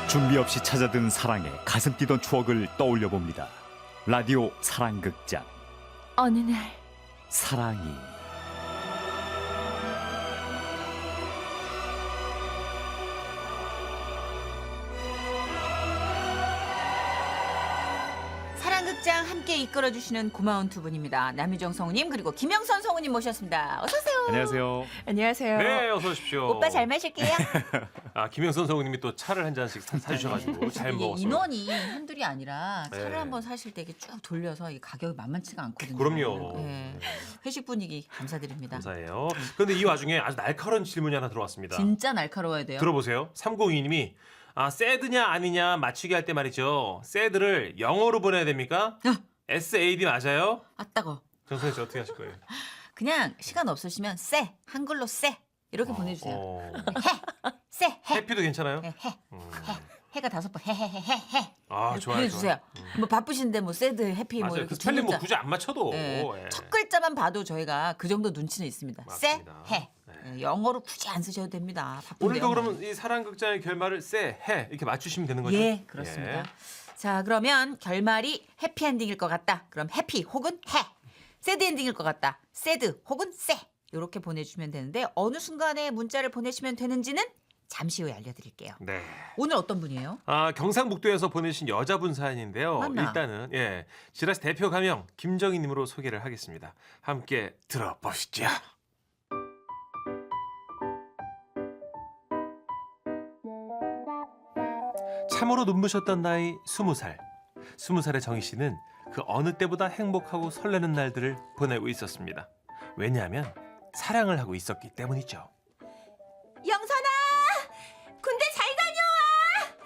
준비 없이 찾아든 사랑에 가슴 뛰던 추억을 떠올려 봅니다. 라디오 사랑극장 어느 날 사랑이. 사랑극장 함께 이끌어주시는 고마운 두 분입니다. 남유정 성우님 그리고 김영선 성우님 모셨습니다. 어서 오세요. 안녕하세요. 안녕하세요. 네, 어서 오십시오. 오빠 잘 마실게요. 아, 김영선 성우님이 또 차를 한 잔씩 사주셔가지고 잘 이게 먹었어요. 인원이 한둘이 아니라 차를 네. 한번 사실 때 이게 쭉 돌려서 이 가격이 만만치가 않거든요. 그럼요. 네. 회식 분위기 감사드립니다. 감사해요. 그런데 이 와중에 아주 날카로운 질문이 하나 들어왔습니다. 진짜 날카로워야 돼요. 들어보세요. 3022님이 새드냐 아니냐 맞추기 할 때 말이죠. 새드를 영어로 보내야 됩니까? SAD 맞아요? 아따거. 정선희 씨 어떻게 하실 거예요? 그냥 시간 없으시면 쎄 한글로 쎄 이렇게 보내주세요. 쎄 해. 해피도 괜찮아요? 해. 음. 해가 5번 해. 아, 이렇게 좋아요. 보내주세요. 좋아요. 뭐 바쁘신데 뭐 새드 해피 뭐 맞아요. 이렇게 그 두 스펠링 뭐 글자. 굳이 안 맞춰도. 예. 예. 첫 글자만 봐도 저희가 그 정도 눈치는 있습니다. 쎄 맞습니다. 해. 네. 예, 영어로 굳이 안 쓰셔도 됩니다. 바쁜데요. 오늘도 그러면 이 사랑극장의 결말을 해 이렇게 맞추시면 되는 거죠? 예, 그렇습니다. 예. 자, 그러면 결말이 해피엔딩일 것 같다. 그럼 해피 혹은 해. 새드 엔딩일 것 같다. 새드 혹은 쎄. 이렇게 보내주시면 되는데 어느 순간에 문자를 보내시면 되는지는 잠시 후에 알려드릴게요. 네. 오늘 어떤 분이에요? 경상북도에서 보내신 여자분 사연인데요. 맞나? 일단은 지라시 대표 가명 김정희님으로 소개를 하겠습니다. 함께 들어보시죠. 참으로 눈부셨던 나이 20살. 20살의 정희 씨는 그 어느 때보다 행복하고 설레는 날들을 보내고 있었습니다. 왜냐하면 사랑을 하고 있었기 때문이죠. 영선아! 군대 잘 다녀와!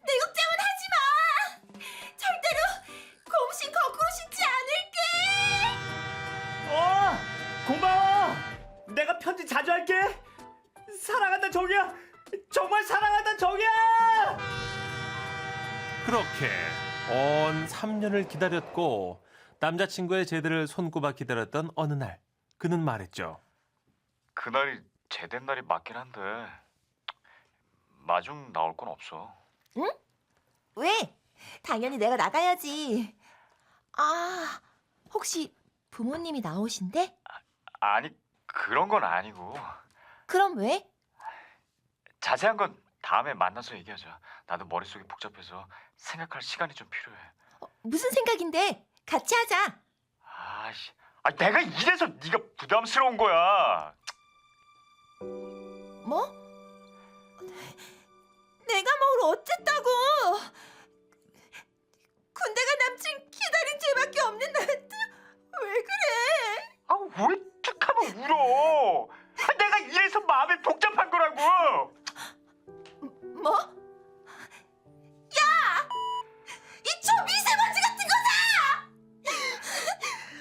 내 걱정은 하지 마! 절대로 공신 거꾸로 싣지 않을게! 고마워. 내가 편지 자주 할게. 사랑한다 정이야. 정말 사랑한다 정이야. 그렇게 온 3년을 기다렸고 남자친구의 제대를 손꼽아 기다렸던 어느 날 그는 말했죠. 그날이 제된 날이 맞긴 한데 마중 나올 건 없어. 왜? 당연히 내가 나가야지. 아, 혹시 부모님이 나오신대? 아니 그런 건 아니고 그럼 왜? 자세한 건 다음에 만나서 얘기하자. 나도 머릿속이 복잡해서 생각할 시간이 좀 필요해. 무슨 생각인데? 같이 하자. 아씨, 내가 이래서 네가 부담스러운 거야. 뭐? 내가 뭘 어쨌다고? 군대가 남친 기다린 죄밖에 없는 나한테 왜 그래? 왜 툭하면 울어? 내가 이래서 마음이 복잡한 거라고. 뭐? 야! 이 초미세먼지 같은 거다!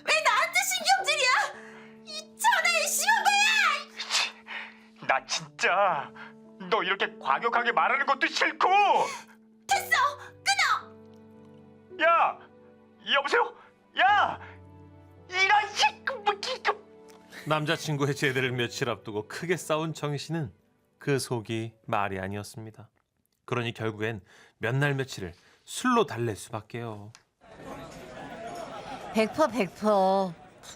왜 나한테 신경질이야? 이 천하의 심한 거야! 나 진짜 너 이렇게 과격하게 말하는 것도 싫고. 됐어! 끊어! 야, 여보세요? 야, 이런 남자친구의 제대를 며칠 앞두고 크게 싸운 정희 씨는 그 속이 말이 아니었습니다. 그러니 결국엔 몇 날 며칠을 술로 달랠 수밖에요. 100%.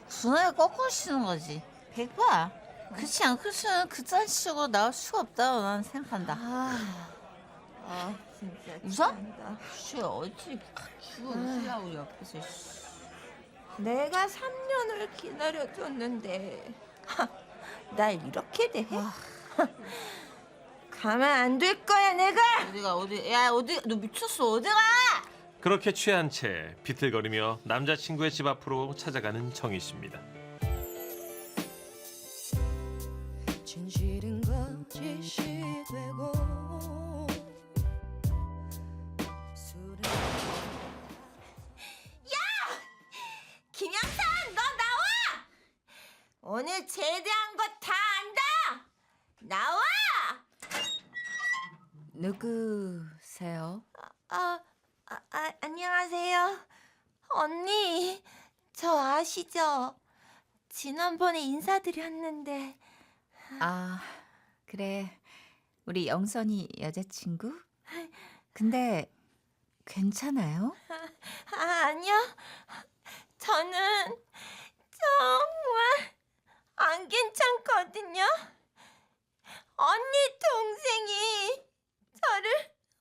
순환을 거꾸로 치는 거지. 100%. 그렇지 않고서는 그 짠식으로 나올 수가 없다고 나는 생각한다. 진짜 웃어? 미안하다. 씨, 어찌 죽어 웃으려고 옆에서. 씨. 내가 3년을 기다려줬는데 날 이렇게 대해? 가만 안 둘 거야 내가! 어디 너 미쳤어 어디가? 그렇게 취한 채 비틀거리며 남자친구의 집 앞으로 찾아가는 정희 씨입니다. 진실은 거짓이 되고 술은 김영선 너 나와! 오늘 제대한 거 다 안다! 나와! 누구세요? 안녕하세요. 언니, 저 아시죠? 지난번에 인사드렸는데. 아, 그래. 우리 영선이 여자친구? 근데 괜찮아요? 아니요. 저는 정말 안 괜찮거든요. 언니 동생이 저를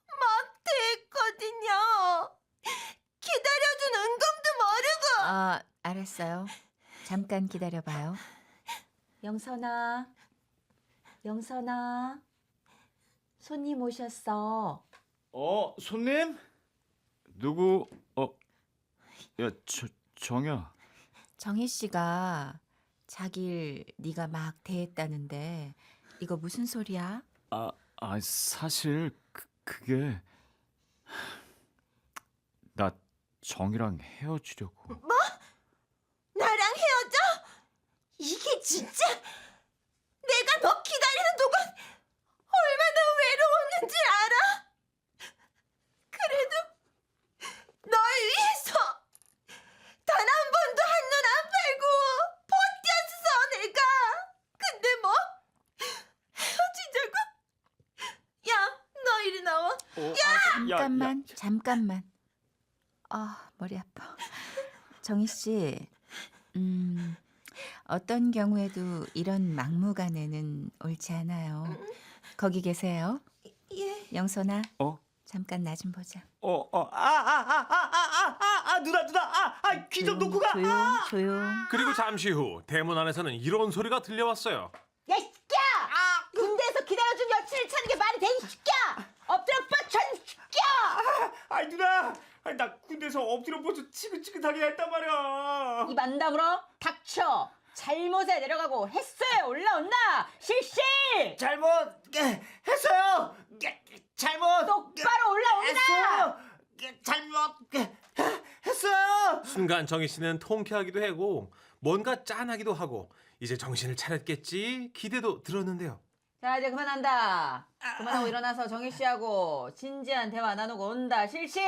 막 대했거든요. 기다려준 은검도 모르고. 아, 알았어요. 잠깐 기다려봐요. 영선아, 영선아, 손님 오셨어. 손님? 누구? 야, 정이야. 정희 씨가 자길 네가 막 대했다는데 이거 무슨 소리야? 사실 그게 나 정이랑 헤어지려고. 나랑 헤어져? 이게 진짜 내가 너 기다리는 동안 얼마나 외로웠는지 알아? 그래도 널 위해서 단 한 번도 한눈 안 팔고 버텼어 내가. 근데 뭐 헤어지자고? 야, 너 이리 나와. 잠깐만. 아, 머리 아파. 정희 씨, 어떤 경우에도 이런 막무가내는 옳지 않아요. 거기 계세요. 예. 영선아, 어? 잠깐 나 좀 보자. 누나, 귀 좀 놓고 가. 조용. 그리고 잠시 후 대문 안에서는 이런 소리가 들려왔어요. 야, 이 새끼야! 군대에서 기다려준 여친을 찾는 게 말이 돼, 이 새끼야! 엎드려 뻗쳐, 이 새끼야! 누나, 나 군대에서 엎드려 뻗쳐 지긋지긋하게 했단 말이야. 입 안 다물어? 닥쳐. 잘못에 내려가고 햇서에 올라온다. 실시. 했어요. 잘못. 똑바로 올라온다. 했어요. 순간 정희 씨는 통쾌하기도 하고 뭔가 짠하기도 하고 이제 정신을 차렸겠지 기대도 들었는데요. 자, 이제 그만한다. 그만하고 일어나서 정희 씨하고 진지한 대화 나누고 온다. 실시.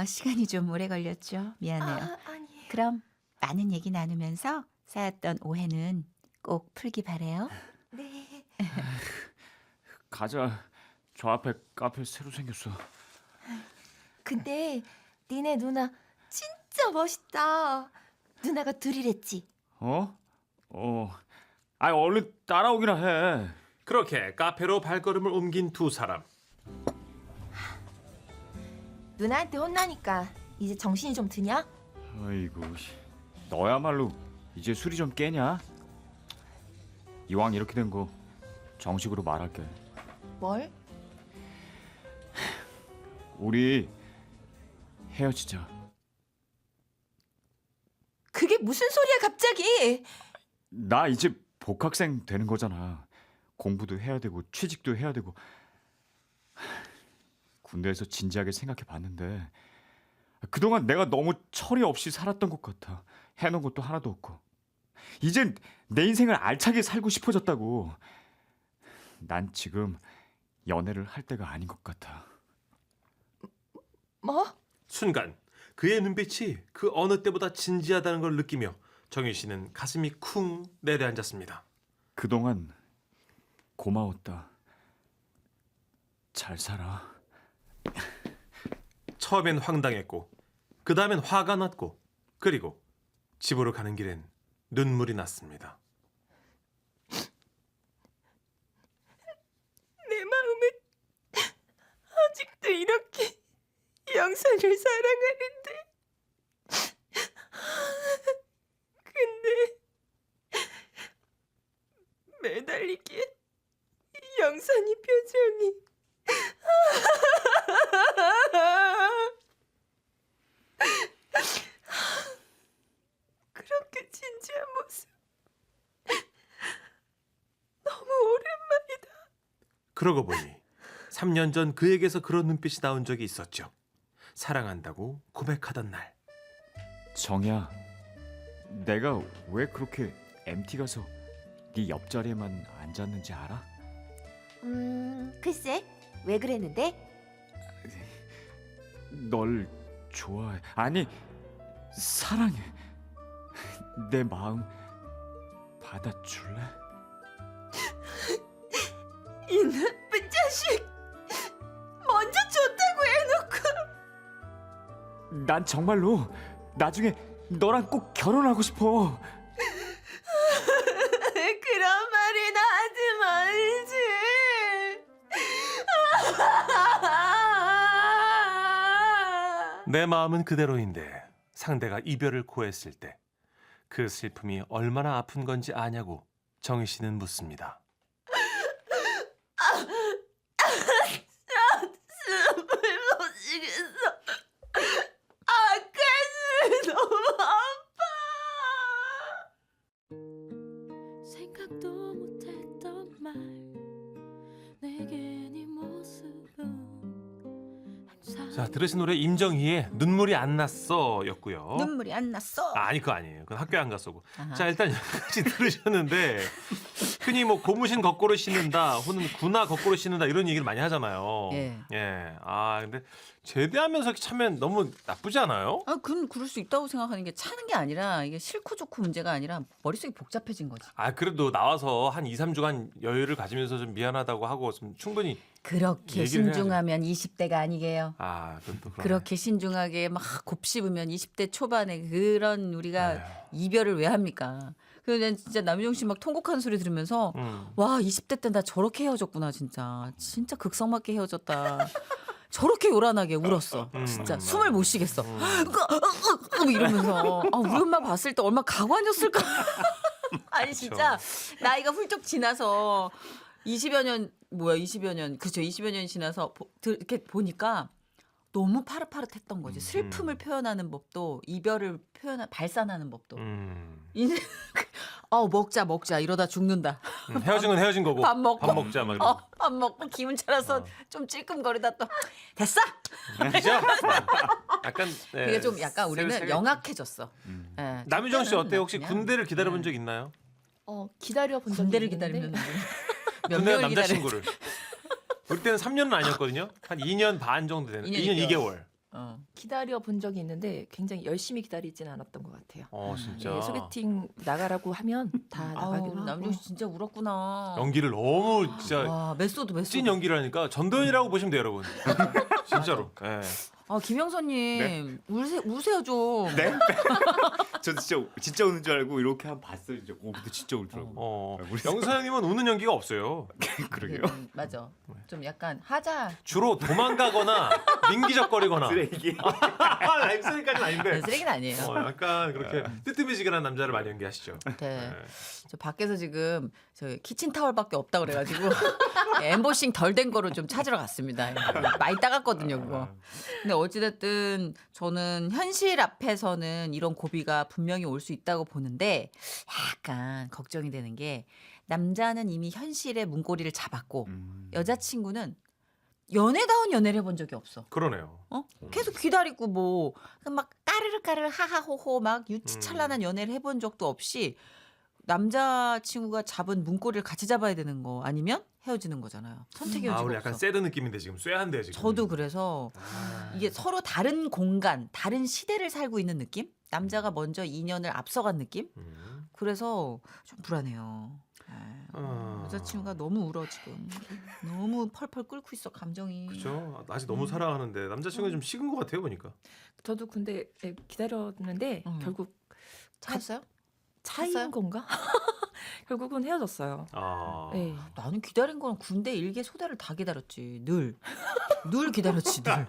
시간이 좀 오래 걸렸죠. 미안해요. 아니. 그럼 많은 얘기 나누면서 쌓였던 오해는 꼭 풀기 바래요. 네. 가자. 저 앞에 카페 새로 생겼어. 근데 니네 누나 진짜 멋있다. 누나가 둘이랬지? 얼른 따라오기나 해. 그렇게 카페로 발걸음을 옮긴 두 사람. 누나한테 혼나니까 이제 정신이 좀 드냐? 아이고, 너야말로 이제 술이 좀 깨냐? 이왕 이렇게 된 거 정식으로 말할게. 뭘? 우리 헤어지자. 그게 무슨 소리야 갑자기? 나 이제 복학생 되는 거잖아. 공부도 해야 되고 취직도 해야 되고. 군대에서 진지하게 생각해 봤는데 그동안 내가 너무 철이 없이 살았던 것 같아. 해놓은 것도 하나도 없고. 이젠 내 인생을 알차게 살고 싶어졌다고. 난 지금 연애를 할 때가 아닌 것 같아. 뭐? 순간 그의 눈빛이 그 어느 때보다 진지하다는 걸 느끼며 정희 씨는 가슴이 쿵 내려앉았습니다. 그동안 고마웠다. 잘 살아. 처음엔 황당했고 그 다음엔 화가 났고 그리고 집으로 가는 길엔 눈물이 났습니다. 내 마음은 아직도 이렇게 영선을 사랑하는데. 근데 매달리기에 영선이 표정이 그렇게 진지한 모습 너무 오랜만이다. 그러고 보니 3년 전 그에게서 그런 눈빛이 나온 적이 있었죠. 사랑한다고 고백하던 날. 정이야, 내가 왜 그렇게 MT 가서 네 옆자리에만 앉았는지 알아? 글쎄 왜 그랬는데? 널 좋아해. 아니, 사랑해. 내 마음 받아줄래? 이 나쁜 자식 먼저 좋다고 해놓고 난 정말로 나중에 너랑 꼭 결혼하고 싶어. 그런 말이나 하지 말지. 내 마음은 그대로인데 상대가 이별을 고했을 때 그 슬픔이 얼마나 아픈 건지 아냐고 정희 씨는 묻습니다. 숨을 못 쉬겠어. 가슴이 너무 아파. 생각도 못했던 말 내게 네 모습은 항상 자, 들으신 노래 임정희의 눈물이 안 났어였고요. 눈물이 안 났어. 아니 그거 아니에요. 그건 학교에 안 갔어고. 아하. 자, 일단 여기까지 들으셨는데 흔히 뭐 고무신 거꾸로 신는다 혹은 군화 거꾸로 신는다 이런 얘기를 많이 하잖아요. 예. 아, 근데 제대하면서 이렇게 차면 너무 나쁘지 않아요? 그건 그럴 수 있다고 생각하는 게 차는 게 아니라 이게 싫고 좋고 문제가 아니라 머릿속이 복잡해진 거지. 아, 그래도 나와서 한 2, 3주간 여유를 가지면서 좀 미안하다고 하고 좀 충분히 그렇게 얘기를 해야죠. 신중하면 20대가 아니게요. 아, 그것도 그러네. 그렇게 신중하게 막 곱씹으면 20대 초반에 그런 우리가 에휴. 이별을 왜 합니까? 그래서 난 진짜 남유정 씨 막 통곡하는 소리 들으면서 와 20대 때 나 저렇게 헤어졌구나 진짜 극성맞게 헤어졌다. 저렇게 요란하게 울었어. 진짜 숨을 못 쉬겠어. 이러면서 우리 엄마 봤을 때 얼마나 가관이었을까. 아니 진짜 나이가 훌쩍 지나서 20여 년 그죠 20여 년이 지나서 이렇게 보니까 너무 파릇파릇했던 거지. 슬픔을 표현하는 법도 이별을 발산하는 법도. 인생 먹자 이러다 죽는다. 헤어진 건 헤어진 거고 밥 먹고. 먹자 막 이러고. 밥 먹고 기분 차려서 좀 찔끔거리다 또 됐어. 그죠? 약간 네. 그게 좀 약간 우리는 새로 영악해졌어. 예, 남유정 씨 그때는 어때요? 혹시 그냥, 군대를 기다려본 예. 적 있나요? 기다려 본 적이 군대를 있는데 기다리면 몇 군대 명을 기다려? 남자친구를. 우리 때는 3년은 아니었거든요. 한 2년 반 정도 되는. 2년 2개월. 기다려 본 적이 있는데 굉장히 열심히 기다리진 않았던 것 같아요. 진짜. 예, 소개팅 나가라고 하면 다 나가기로 하고. 남유정 씨 진짜 울었구나. 연기를 너무 진짜 와 메소드. 찐 연기를 하니까 전도연이라고 보시면 돼요, 여러분. 진짜로. 예. 김영선님 우세요 좀. 네? 저 진짜 우는 줄 알고 이렇게 한 봤어요. 진짜. 근데 진짜 울더라고. 우리 영서님은 우는 연기가 없어요. 그러게요. 맞아. 좀 약간 하자. 주로 도망가거나 민기적거리거나. 쓰레기. 쓰레기까지는 아닌데. 쓰레기는 아니에요. 약간 그렇게 뜨뜻미지근한 남자를 많이 연기하시죠. 네. 저 밖에서 지금 저 키친타월밖에 없다 그래가지고 엠보싱 덜 된 거로 좀 찾으러 갔습니다. 많이 따갔거든요 그거. 근데 어찌됐든 저는 현실 앞에서는 이런 고비가 분명히 올 수 있다고 보는데 약간 걱정이 되는 게 남자는 이미 현실의 문고리를 잡았고 여자친구는 연애다운 연애를 해본 적이 없어. 그러네요. 계속 기다리고 막 까르르 하하호호 막 유치찬란한 연애를 해본 적도 없이 남자친구가 잡은 문고리를 같이 잡아야 되는 거 아니면 헤어지는 거잖아요. 선택의 여지가 우리 약간 없어. 새드 느낌인데 지금 쎄한데 지금. 저도 그래서 이게 서로 다른 공간, 다른 시대를 살고 있는 느낌? 남자가 먼저 2년을 앞서간 느낌? 그래서 좀 불안해요. 여자친구가 너무 울어 지금. 너무 펄펄 끓고 있어 감정이. 그죠. 아직 너무 사랑하는데 남자친구가 좀 식은 것 같아요 보니까. 저도 근데 기다렸는데 결국 찾았어요? 차이인 찾았어요? 건가? 결국은 헤어졌어요. 네. 나는 기다린 건 군대 일개 소대를 다 기다렸지. 늘 기다렸지 늘.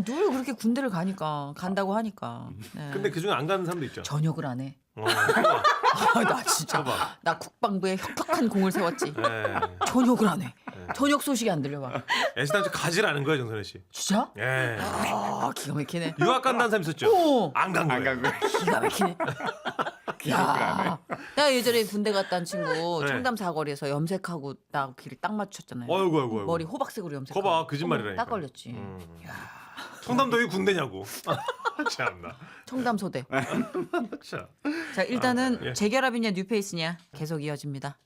늘 그렇게 군대를 간다고 하니까. 네. 근데 그중에 안 가는 사람도 있죠. 전역을 안 해. 봐봐. 나 진짜 봐봐. 나 국방부에 혁혁한 공을 세웠지. 네. 전역을 안 해. 전역 소식이 안 들려와. 애시당초 가지라는 거예요, 정선혜 씨. 진짜? 예. 기가 막히네. 유학 간다는 사람 있었죠. 오, 안 간 거예요. 안 가고. 기가 막히네. 야, 나 예전에 군대 갔다 온 친구 네. 청담 사거리에서 염색하고 나 길 딱 맞췄잖아요. 아이고. 머리 호박색으로 염색하고. 거봐, 거짓말이라니까. 딱 걸렸지. 청담도 왜 군대냐고. 참나. 청담 소대. 자. 자 일단은 예. 재결합이냐 뉴페이스냐 계속 이어집니다.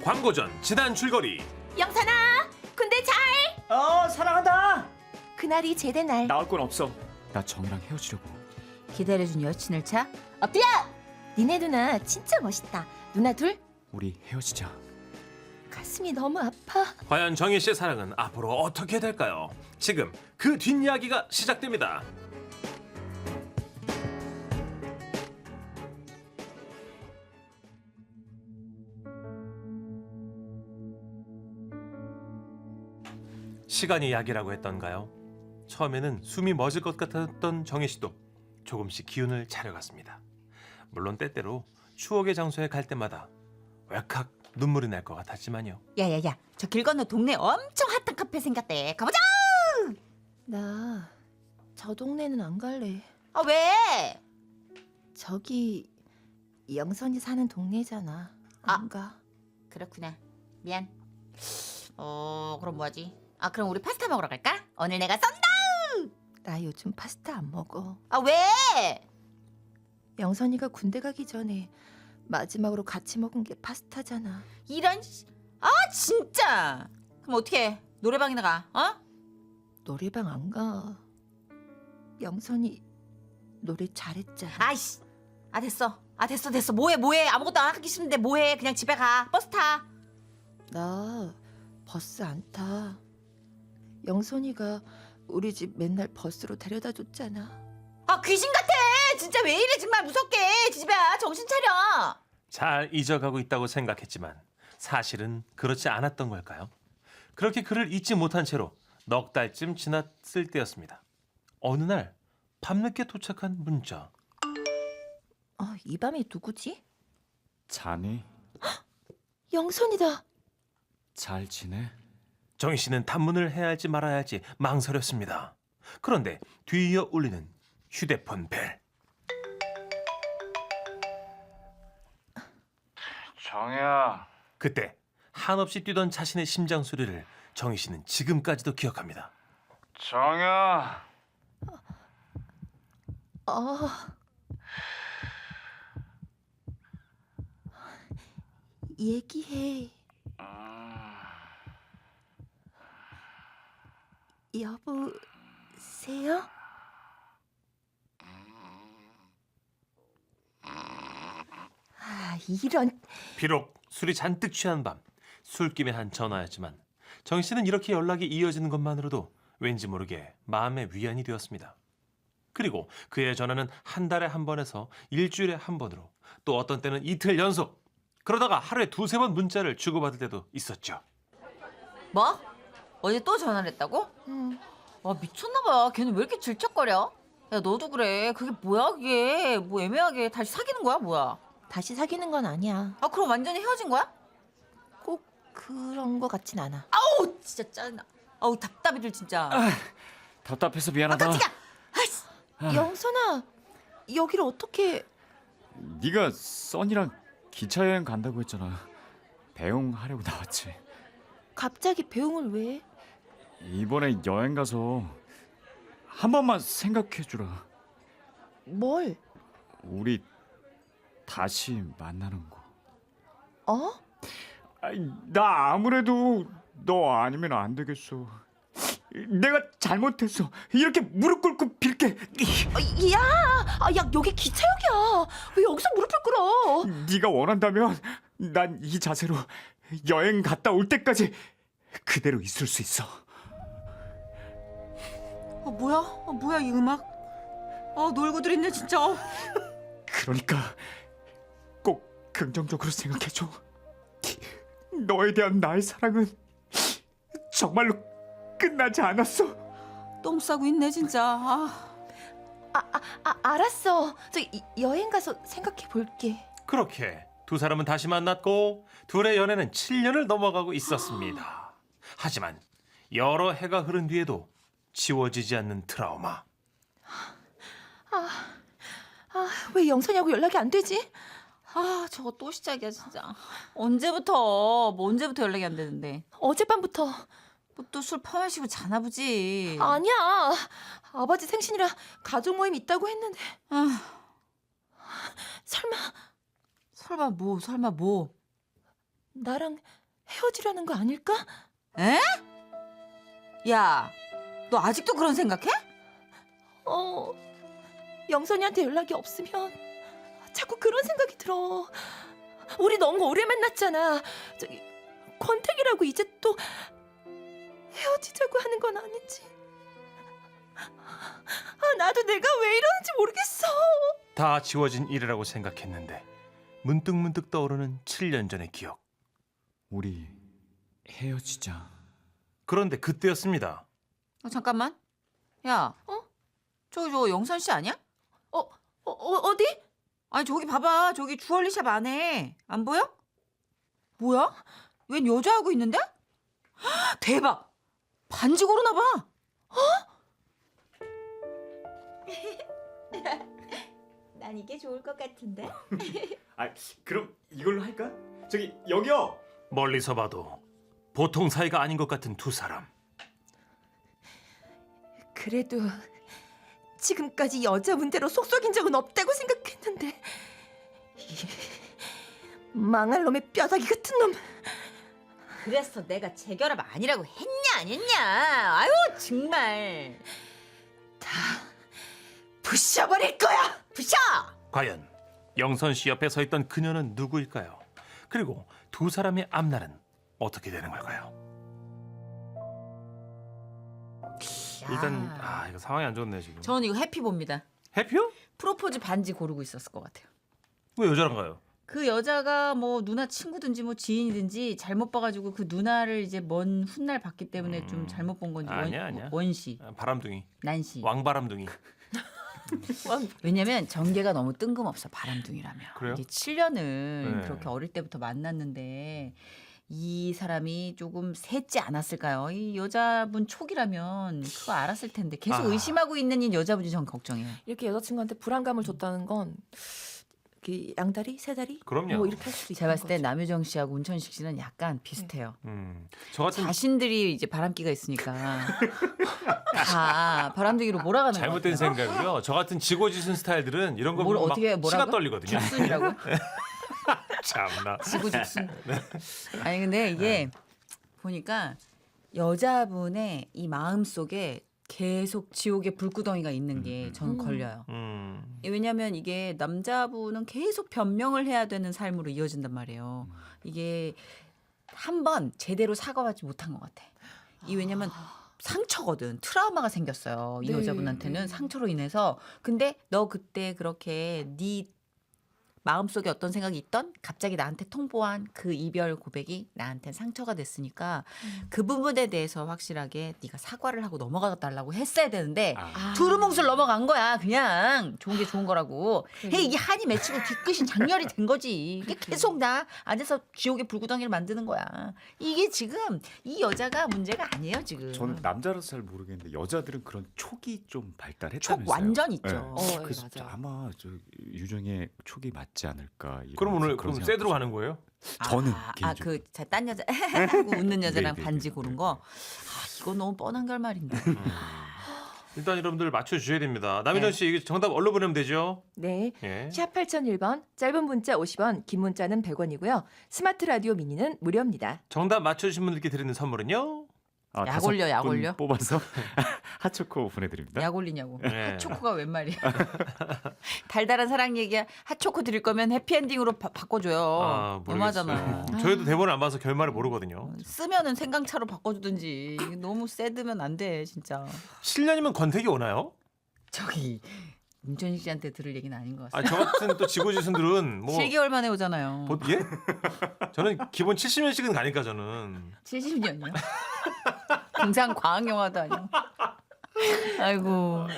광고 전 지난 줄거리. 영선아, 군대 잘 그날이 제대 날. 나올 건 없어. 나 정이랑 헤어지려고. 기다려준 여친을 차? 엎드려! 니네 누나 진짜 멋있다. 누나 둘 우리 헤어지자. 가슴이 너무 아파. 과연 정희 씨의 사랑은 앞으로 어떻게 될까요? 지금 그 뒷이야기가 시작됩니다. 시간이 약이라고 했던가요? 처음에는 숨이 멎을 것 같았던 정희 씨도 조금씩 기운을 차려갔습니다. 물론 때때로 추억의 장소에 갈 때마다 웩학 눈물이 날 것 같았지만요. 야야야, 저 길 건너 동네 엄청 핫한 카페 생겼대. 가보자. 나 저 동네는 안 갈래. 아 왜? 저기 영선이 사는 동네잖아. 안 가. 그렇구나. 미안. 그럼 뭐하지? 아 그럼 우리 파스타 먹으러 갈까? 오늘 내가 쏜다. 나 요즘 파스타 안 먹어. 아 왜? 영선이가 군대 가기 전에 마지막으로 같이 먹은 게 파스타잖아. 이런 아 진짜. 그럼 어떻게 노래방이나 가? 어? 노래방 안 가. 영선이 노래 잘했잖아. 아이씨. 아 됐어. 뭐해. 아무것도 안 하기 싫은데 뭐해. 그냥 집에 가. 버스 타. 나 버스 안 타. 영선이가 우리 집 맨날 버스로 데려다 줬잖아. 아 귀신 같아. 진짜 왜 이래 정말 무섭게. 지지배야 정신 차려. 잘 잊어가고 있다고 생각했지만 사실은 그렇지 않았던 걸까요? 그렇게 그를 잊지 못한 채로 넉 달쯤 지났을 때였습니다. 어느 날 밤늦게 도착한 문자. 이 밤이 누구지? 자니? 영선이다. 잘 지내? 정희 씨는 단문을 해야 할지 말아야 할지 망설였습니다. 그런데 뒤이어 울리는 휴대폰 벨. 정이야. 그때 한없이 뛰던 자신의 심장 소리를 정희 씨는 지금까지도 기억합니다. 정이야. 얘기해. 여보세요? 이런. 비록 술이 잔뜩 취한 밤 술김에 한 전화였지만 정희 씨는 이렇게 연락이 이어지는 것만으로도 왠지 모르게 마음의 위안이 되었습니다. 그리고 그의 전화는 한 달에 한 번에서 일주일에 한 번으로 또 어떤 때는 이틀 연속 그러다가 하루에 두세 번 문자를 주고받을 때도 있었죠. 뭐? 어제 또 전화를 했다고? 와 미쳤나봐. 걔는 왜 이렇게 질척거려? 야 너도 그래. 그게 뭐야 그게. 뭐 애매하게 다시 사귀는 거야 뭐야? 다시 사귀는 건 아니야. 아 그럼 완전히 헤어진 거야? 꼭 그런 거 같진 않아. 아우 진짜 짜증나. 아우 답답이들 진짜. 답답해서 미안하다. 깜짝이야. 아이씨. 영선아, 여기를 어떻게? 네가 써니랑 기차 여행 간다고 했잖아. 배웅하려고 나왔지. 갑자기 배웅을 왜 해? 이번에 여행 가서 한 번만 생각해 주라. 뭘? 우리 다시 만나는 거. 어? 아이, 나 아무래도 너 아니면 안 되겠어. 내가 잘못했어. 이렇게 무릎 꿇고 빌게. 야, 여기 기차역이야. 왜 여기서 무릎을 꿇어? 네가 원한다면 난 이 자세로 여행 갔다 올 때까지 그대로 있을 수 있어. 뭐야 이 음악? 놀고들 있네 진짜. 그러니까 꼭 긍정적으로 생각해줘. 너에 대한 나의 사랑은 정말로 끝나지 않았어. 똥 싸고 있네 진짜. 알았어. 여행 가서 생각해 볼게. 그렇게 두 사람은 다시 만났고 둘의 연애는 7년을 넘어가고 있었습니다. 하지만 여러 해가 흐른 뒤에도 지워지지 않는 트라우마. 왜 영선이하고 연락이 안 되지? 저거 또 시작이야 진짜. 언제부터 연락이 안 되는데. 어젯밤부터. 뭐 또 술 퍼마시고 자나 보지. 아니야. 아버지 생신이라 가족 모임 있다고 했는데. 설마 설마 뭐? 나랑 헤어지려는 거 아닐까? 에? 야, 너 아직도 그런 생각해? 영선이한테 연락이 없으면 자꾸 그런 생각이 들어. 우리 너무 오래 만났잖아. 저기 권태기라고 이제 또 헤어지자고 하는 건 아니지? 나도 내가 왜 이러는지 모르겠어. 다 지워진 일이라고 생각했는데 문득문득 떠오르는 7년 전의 기억. 우리 헤어지자. 그런데 그때였습니다. 잠깐만. 야, 저 영선 씨 아니야? 어디? 아니 저기 봐봐. 저기 주얼리샵 안에 안 보여? 뭐야? 웬 여자하고 있는데? 헉, 대박. 반지 고르나 봐. 난 이게 좋을 것 같은데. 아, 그럼 이걸로 할까? 저기 여기요. 멀리서 봐도 보통 사이가 아닌 것 같은 두 사람. 그래도 지금까지 여자 문제로 속썩인 적은 없다고 생각했는데 이 망할 놈의 뼈다귀 같은 놈. 그래서 내가 재결합 아니라고 했냐 안 했냐? 아유 정말. 부셔버릴 거야. 부셔. 과연 영선 씨 옆에 서 있던 그녀는 누구일까요? 그리고 두 사람의 앞날은 어떻게 되는 걸까요? 일단 이거 상황이 안 좋네 지금. 저는 이거 해피봅니다. 해피요? 프로포즈 반지 고르고 있었을 것 같아요. 왜 여자랑 가요? 그 여자가 뭐 누나 친구든지 뭐 지인이든지 잘못 봐가지고 그 누나를 이제 먼 훗날 봤기 때문에 좀 잘못 본 건지 아니야. 원씨, 바람둥이, 난씨. 왕바람둥이. 왜냐면 전개가 너무 뜬금없어 바람둥이라면. 그래요? 이게 7년을 네. 그렇게 어릴 때부터 만났는데 이 사람이 조금 샜지 않았을까요? 이 여자분 촉이라면 그거 알았을 텐데 계속 의심하고 있는 이 여자분이 전 걱정해요. 이렇게 여자친구한테 불안감을 줬다는 건 양다리, 세다리? 그럼요. 뭐 이렇게 할 수도 있는 제가 봤을 때 거죠. 남유정 씨하고 운천식 씨는 약간 비슷해요. 저 같은 자신들이 이제 바람기가 있으니까 다 바람둥이로 몰아가는 거 잘못된 같아요. 생각이요. 저 같은 지고지순 스타일들은 이런 거 뭘 보면 막 어떻게 치가 뭐라고? 떨리거든요. 죽순이라고? 참나. 지구죽순. 아니 근데 이게 보니까 여자분의 이 마음 속에 계속 지옥의 불구덩이가 있는 게 저는 걸려요. 왜냐하면 이게 남자분은 계속 변명을 해야 되는 삶으로 이어진단 말이에요. 이게 한 번 제대로 사과하지 못한 것 같아. 이 왜냐면 상처거든. 트라우마가 생겼어요. 이 네, 여자분한테는 네. 상처로 인해서. 근데 너 그때 그렇게 네 마음속에 어떤 생각이 있던 갑자기 나한테 통보한 그 이별 고백이 나한테 상처가 됐으니까 그 부분에 대해서 확실하게 네가 사과를 하고 넘어가 달라고 했어야 되는데 두루뭉술 넘어간 거야. 그냥 좋은 게 좋은 거라고. 헤이, 이게 한이 맺히고 뒤끝이 장렬이 된 거지. 이게 계속 나 안에서 지옥의 불구덩이를 만드는 거야. 이게 지금 이 여자가 문제가 아니에요 지금. 저는 남자라서 잘 모르겠는데 여자들은 그런 촉이 좀 촉 발달했다면서요. 완전 있죠. 네. 그래서 맞아요. 아마 저 유정의 촉이 맞지 않을까. 이런 그럼 오늘 그런 그럼 생각 세드로 가는 거예요? 저는 개인적으로. 딴 여자 하고 웃는 여자랑 네, 반지 네, 고른 네, 거. 이거 너무 뻔한 결말인데. 일단 여러분들 맞춰주셔야 됩니다. 남희전 씨 이게 정답 얼로 보내면 되죠? 네. 예. 샵 8001번, 짧은 문자 50원, 긴 문자는 100원이고요. 스마트 라디오 미니는 무료입니다. 정답 맞춰주신 분들께 드리는 선물은요? 약 5 올려, 약 분 올려. 뽑아서 핫초코 보내드립니다. 약 올리냐고. 네. 핫초코가 웬 말이야. 달달한 사랑 얘기야. 핫초코 드릴 거면 해피엔딩으로 바꿔줘요. 너무하잖아요. 모르겠어요. 저희도 대본을 안 봐서 결말을 모르거든요. 쓰면은 생강차로 바꿔주든지. 너무 새드면 안 돼 진짜. 7년이면 권태기 오나요? 저기 문천식 씨한테 들을 얘기는 아닌 것 같아요. 저 같은 또 지고지순들은 뭐 7개월 만에 오잖아요. 예? 저는 기본 70년씩은 가니까 저는 70년이요? 등산 과학 영화도 아니고. 아이고.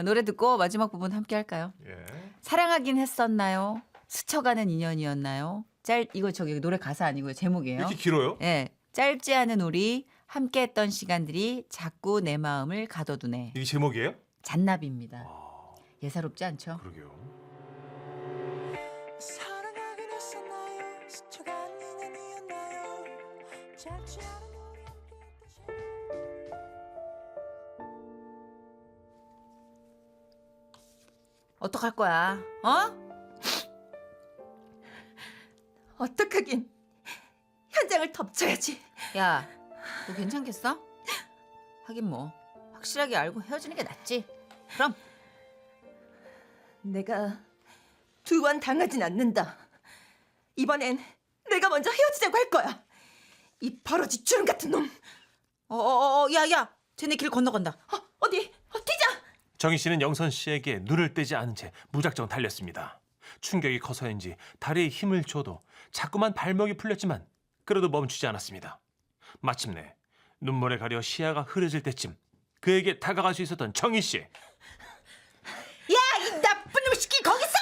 노래 듣고 마지막 부분 함께 할까요? 예. 사랑하긴 했었나요? 스쳐가는 인연이었나요? 이거 저기 노래 가사 아니고요. 제목이에요. 이렇게 길어요? 예. 짧지 않은 우리 함께했던 시간들이 자꾸 내 마음을 가둬두네. 이게 제목이에요? 잔나비입니다. 예사롭지 않죠? 그러게요. 사랑하긴 했었나요? 스쳐간 인연이었나요? 짧지 않은 우리 함께했던 어떡할 거야? 어? 어떡하긴. 현장을 덮쳐야지. 야, 너 괜찮겠어? 하긴 뭐 확실하게 알고 헤어지는 게 낫지. 그럼 내가 두 번 당하진 않는다. 이번엔 내가 먼저 헤어지자고 할 거야. 이 버러지 주름 같은 놈. 야야, 쟤네 길 건너간다. 어디? 뛰자. 정희 씨는 영선 씨에게 눈을 떼지 않은 채 무작정 달렸습니다. 충격이 커서인지 다리에 힘을 줘도 자꾸만 발목이 풀렸지만 그래도 멈추지 않았습니다. 마침내 눈물에 가려 시야가 흐려질 때쯤 그에게 다가갈 수 있었던 정희 씨. 야, 이 나쁜 놈 새끼 거기 서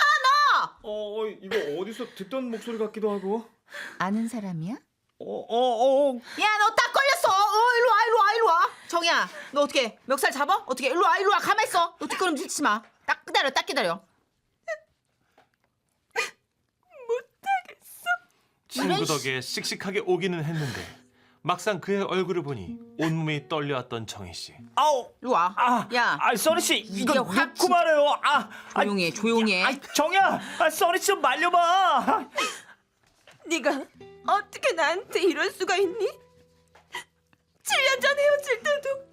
너! 이거 어디서 듣던 목소리 같기도 하고. 아는 사람이야? 어. 야, 너 딱 걸렸어. 일로 와. 정이야, 너 어떻게 멱살 잡아? 어떻게? 일로 와. 가만 있어. 너 뒷걸음 짚지 마. 딱 기다려. 친구 덕에 씩씩하게 오기는 했는데 막상 그의 얼굴을 보니 온몸이 떨려왔던 정희 씨. 아우. 일로 와. 야, 써니 씨 이거 이게 확 놓고 말해요. 조용히 해. 정이야. 써니 씨 좀 말려봐. 네가 어떻게 나한테 이럴 수가 있니? 7년 전 헤어질 때도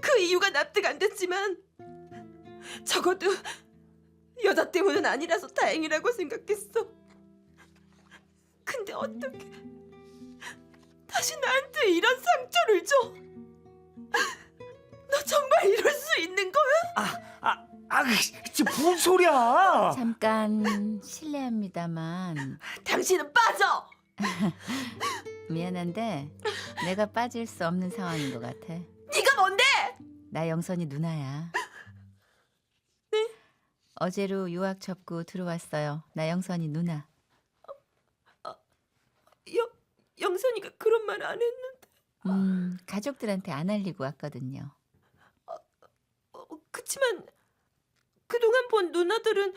그 이유가 납득 안 됐지만 적어도 여자 때문은 아니라서 다행이라고 생각했어. 근데 어떻게 다시 나한테 이런 상처를 줘? 너 정말 이럴 수 있는 거야? 지금 뭔 소리야? 잠깐 실례합니다만 당신은 빠져! 미안한데 내가 빠질 수 없는 상황인 것 같아. 네가 뭔데? 나 영선이 누나야. 네? 어제로 유학 접고 들어왔어요. 나 영선이 누나. 영선이가 그런 말 안 했는데. 가족들한테 안 알리고 왔거든요. 그치만 그동안 본 누나들은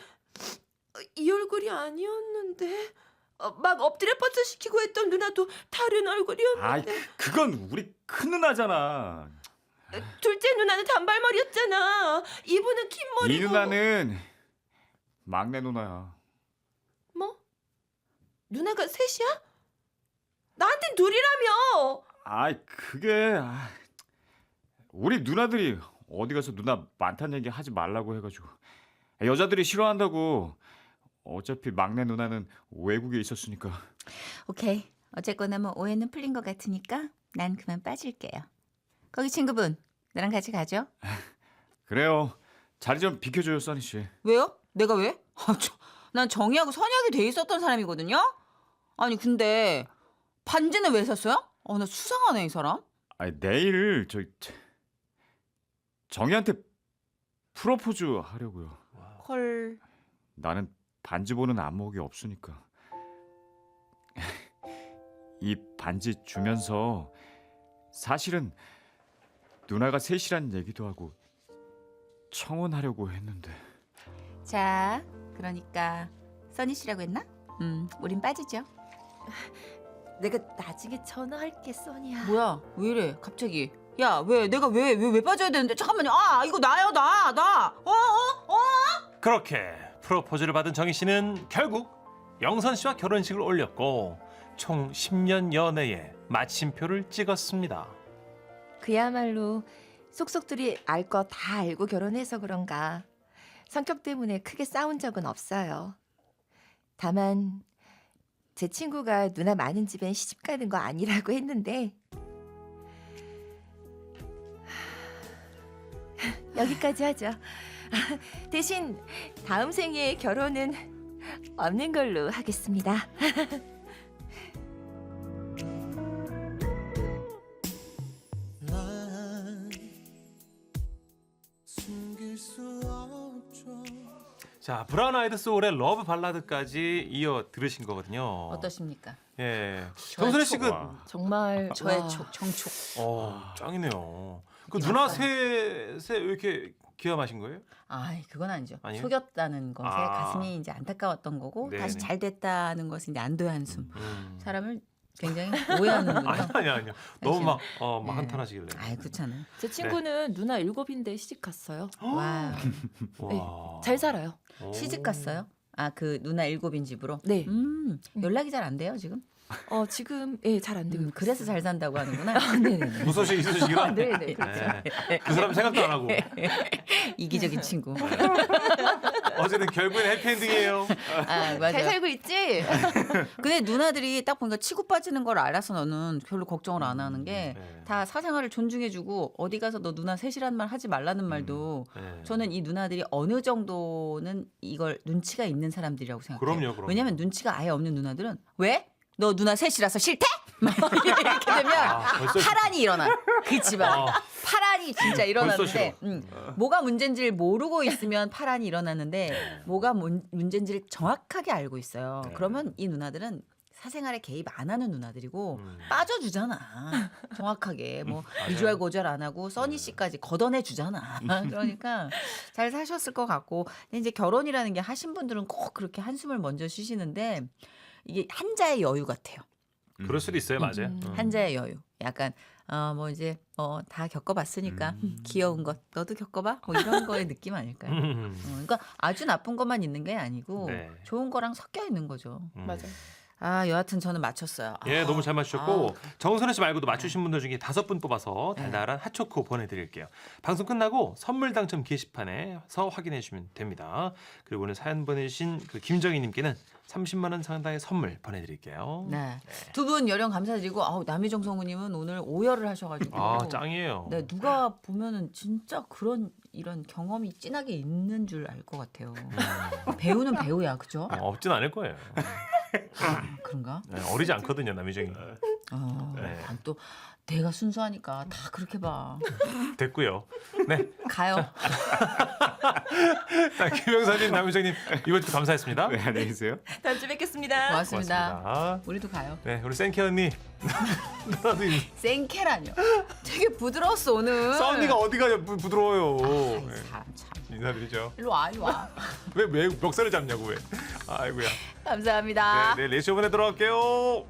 이 얼굴이 아니었는데 막 엎드려 뻗쳐 시키고 했던 누나도 다른 얼굴이었는데. 그건 우리 큰 누나잖아. 둘째 누나는 단발머리였잖아. 이분은 긴 머리고. 이 누나는 막내 누나야. 뭐? 누나가 셋이야? 나한텐 둘이라며. 그게 우리 누나들이 어디 가서 누나 많다는 얘기 하지 말라고 해가지고. 여자들이 싫어한다고. 어차피 막내 누나는 외국에 있었으니까. 오케이. 어쨌거나 뭐 오해는 풀린 것 같으니까 난 그만 빠질게요. 거기 친구분 나랑 같이 가죠. 그래요. 자리 좀 비켜줘요, 써니 씨. 왜요? 내가 왜? 난 정이하고 선이하게 돼 있었던 사람이거든요. 아니 근데 반지는 왜 샀어요? 나 수상하네 이 사람. 내일 정희한테 프로포즈 하려고요. 헐. 나는 반지 보는 안목이 없으니까. 이 반지 주면서 사실은 누나가 셋이란 얘기도 하고 청혼하려고 했는데. 자, 그러니까 써니 씨라고 했나? 우린 빠지죠. 내가 나중에 전화할게, 써니야. 뭐야? 왜 이래? 갑자기. 야, 내가 왜 빠져야 되는데? 잠깐만요. 이거 나요, 나. 그렇게 프로포즈를 받은 정희 씨는 결국 영선 씨와 결혼식을 올렸고 총 10년 연애에 마침표를 찍었습니다. 그야말로 속속들이 알 거 다 알고 결혼해서 그런가 성격 때문에 크게 싸운 적은 없어요. 다만 제 친구가 누나 많은 집엔 시집 가는 거 아니라고 했는데 여기까지 하죠. 대신 다음 생에 결혼은 없는 걸로 하겠습니다. 난 숨길 수 없죠. 자, 브라운 아이드 소울의 러브 발라드까지 이어 들으신 거거든요. 어떠십니까? 예. 저의 정선혜 씨 그 정말 저의 와. 정촉. 짱이네요. 그 이게 누나 맞아요. 셋에 왜 이렇게 기함하신 거예요? 그건 아니죠. 아니에요? 속였다는 것에 아. 가슴이 이제 안타까웠던 거고 네네. 다시 잘 됐다는 것은 이제 안도의 한숨. 사람을 굉장히 아니 오해하는군요. 아니요. 너무 막 네. 한탄하시길래. 그렇잖아요. 제 친구는 누나 7인데 시집 갔어요. 와. 와. 잘 살아요. 오. 시집 갔어요? 그 누나 7인 집으로? 네. 연락이 잘 안 돼요 지금? 지금 잘 안 되고 그래서 잘 산다고 하는구나. 네네네. 무소식 있으시구나. 네네. 네. 그 사람 생각도 안 하고. 이기적인 친구. 어쨌든 결국엔 해피엔딩이에요. 아, 맞아. 잘 살고 있지? 근데 누나들이 딱 보니까 치고 빠지는 걸 알아서 너는 별로 걱정을 안 하는 게 다 네. 사생활을 존중해주고 어디 가서 너 누나 셋이란 말 하지 말라는 말도 네. 저는 이 누나들이 어느 정도는 이걸 눈치가 있는 사람들이라고 생각해요. 그럼요. 왜냐면 눈치가 아예 없는 누나들은 왜? 너 누나 셋이라서 싫대? 막 이렇게 되면 벌써 파란이 일어나. 그 집안. 어. 파란이 진짜 일어나는데 싫어. 뭐가 문제인지를 모르고 있으면 파란이 일어나는데 뭐가 문제인지를 정확하게 알고 있어요. 네. 그러면 이 누나들은 사생활에 개입 안 하는 누나들이고 음. 빠져주잖아. 정확하게 뭐 비주얼 고절 안 하고 써니 씨까지 걷어내 주잖아. 그러니까 잘 사셨을 것 같고 근데 이제 결혼이라는 게 하신 분들은 꼭 그렇게 한숨을 먼저 쉬시는데 이게 한자의 여유 같아요. 그럴 수도 있어요, 맞아요. 한자의 여유. 약간 뭐 이제 다 겪어봤으니까 귀여운 것 너도 겪어봐 뭐 이런 거의 느낌 아닐까요? 그러니까 아주 나쁜 것만 있는 게 아니고 네. 좋은 거랑 섞여 있는 거죠. 맞아. 아 여하튼 저는 맞췄어요. 예, 아, 너무 잘 맞추셨고 정선혜 씨 말고도 맞추신 분들 중에 5분 뽑아서 네. 달달한 핫초코 보내드릴게요. 방송 끝나고 선물 당첨 게시판에서 확인해 주시면 됩니다. 그리고 오늘 사연 보내주신 그 김정희님께는 30만 원 상당의 선물 보내드릴게요. 네. 두 분 열연 감사드리고 남희정 성우님은 오늘 오열을 하셔가지고 아 짱이에요. 네, 누가 보면은 진짜 이런 경험이 진하게 있는 줄 알 것 같아요. 배우는 배우야, 그죠? 없진 않을 거예요. 그런가? 네, 어리지 않거든요, 남희정이. 네. 난 또 내가 순수하니까 다 그렇게 봐. 됐고요. 네, 가요. 자, 김영사님, 남희정님 이번 주 감사했습니다. 네, 안녕히 계세요. 다음 주에 뵙겠습니다. 고맙습니다. 고맙습니다. 우리도 가요. 네, 우리 센키 언니. 나도 생케라뇨. 되게 부드러웠어 오늘. 써니가 어디가 부드러워요. 아이, 네, 사람 참. 인사드리죠. 일로 와, 일로 와. 왜 멱살을 잡냐고 왜? 아이고야. 감사합니다. 네, 레이쇼 보내 들어갈게요.